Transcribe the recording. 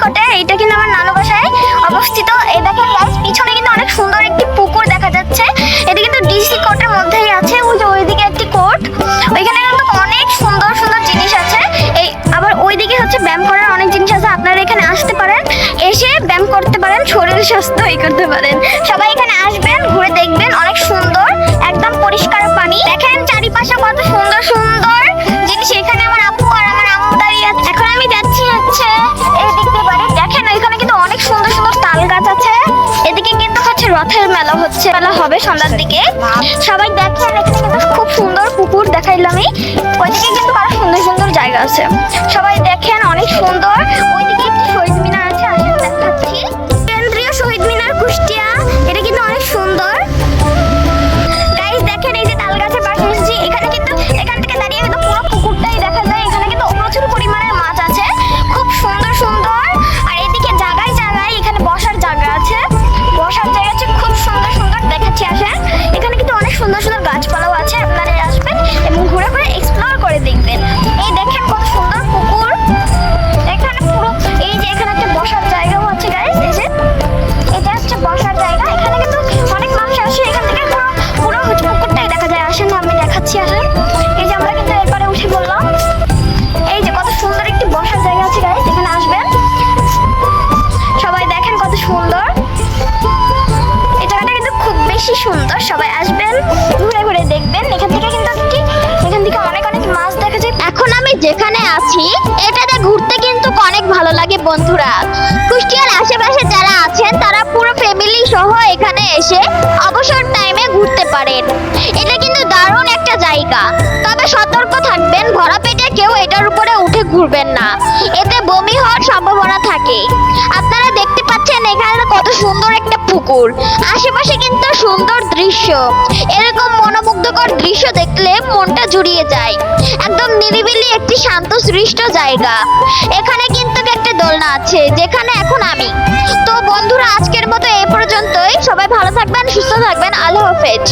কোটে, এটা কিন্তু আমার নানু বাসায় অবস্থিত। এই দেখেন গাইস, পিছনে কিন্তু অনেক সুন্দর একটি পুকুর দেখা যাচ্ছে। এটা কিন্তু ডিসি কোর্টের মধ্যেই আছে। ওই যে ওইদিকে একটি কোর্ট, ওইখানে কিন্তু অনেক সুন্দর সুন্দর জিনিস আছে। এই আবার ওইদিকে হচ্ছে ব্যায়াম করার অনেক জিনিস আছে। আপনারা এখানে আসতে পারেন, এসে ব্যায়াম করতে পারেন, শরীর স্বাস্থ্য করতে পারেন। সবাই এখানে আসবেন, ঘুরে দেখবেন, অনেক সুন্দর, একদম পরিষ্কার পানি। দেখেন চারিপাশে কত সুন্দর সুন্দর জিনিস। এখানে আমার আপু আর আমার আম্মু দাঁড়িয়ে আছে। এখন আমি যাচ্ছি হচ্ছে এই দিক দিয়ে বাড়ি। দেখেন ওইখানে কিন্তু অনেক সুন্দর সুন্দর তাল গাছ আছে। এদিকে কিন্তু হচ্ছে রথের মেলা হচ্ছে, মেলা হবে সন্ধ্যার দিকে। সবাই দেখেন এখানে কিন্তু খুব সুন্দর পুকুর দেখাইলামই। ওইদিকে কিন্তু আরো সুন্দর সুন্দর জায়গা আছে। সবাই দেখেন অনেক সুন্দর। ওইদিকে একটি শহীদ মিনার আছে, আসেন দেখাচ্ছি। কেন্দ্রীয় শহীদ মিনার কুষ্টিয়া, এটা কিন্তু অনেক সুন্দর। গাইস দেখেন এই যে তাল গাছের পাশে এসেছি, এখানে কিন্তু এখান থেকে দাঁড়িয়ে কিন্তু পুরো পুকুরটাই দেখা যায়। এখানে কিন্তু প্রচুর পরিমাণের মাছ আছে, খুব সুন্দর সুন্দর। আর এদিকে জায়গায় জায়গায় এখানে বসার জায়গা আছে, বসার জায়গা আছে খুব সুন্দর সুন্দর। দেখাচ্ছি আসেন, এখানে কিন্তু অনেক সুন্দর সুন্দর গাছপালাও আছে। আপনারা আসবেন এবং ঘুরে ঘুরে এক্সপ্লোর করে দেখবেন। এই দেখেন কত সুন্দর পুকুর। এখানে পুরো এই যে এখানে একটা বসার জায়গাও আছে গাইস। এই যে এটা হচ্ছে বসার জায়গা। এখানে কিন্তু অনেক মানুষ আসে, এখান থেকে পুরো পুরো হচ্ছে পুকুরটাই দেখা যায়। আসেন আমি দেখাচ্ছি আসেন। এই যে আমরা কিন্তু এরপরে উঠে বললাম, এই যে কত সুন্দর একটি বসার জায়গা আছে গাইস, এখানে আসবেন। সবাই দেখেন কত সুন্দর, এই জায়গাটা কিন্তু খুব বেশি সুন্দর। সবাই আসবেন, ঘুরে ঘুরে দেখবেন। এখান থেকে কিন্তু এখান থেকে অনেক অনেক মাছ দেখা যায়। এখন আমি যেখানে আছি এটাতে ঘুরতে কিন্তু অনেক ভালো লাগে বন্ধুরা। কুষ্টিয়ার আশেপাশে যারা আছেন তারা পুরো ফ্যামিলি সহ এখানে এসে অবসর টাইমে ঘুরতে পারেন। এটা কিন্তু দারুণ একটা জায়গা, তবে সতর্ক থাকবেন, ভরা পেটে কেউ এটার উপরে উঠে ঘুরবেন না, এতে বমি হওয়ার সম্ভাবনা থাকে। আপনারা দেখতে পাচ্ছেন এখানে কত সুন্দর একটা পুকুর, আশেপাশে কিন্তু সুন্দর দৃশ্য। এরকম মনোমুগ্ধকর দৃশ্য দেখলে মনটা জুড়িয়ে যায়। একদম নিরিবিলি একটি শান্তশিষ্ট জায়গা। এখানে কিন্তু একটা দোলনা আছে যেখানে এখন আমি। তো বন্ধুরা আজকের মতো এই পর্যন্তই। সবাই ভালো থাকবেন, সুস্থ থাকবেন। আল্লাহ হাফেজ।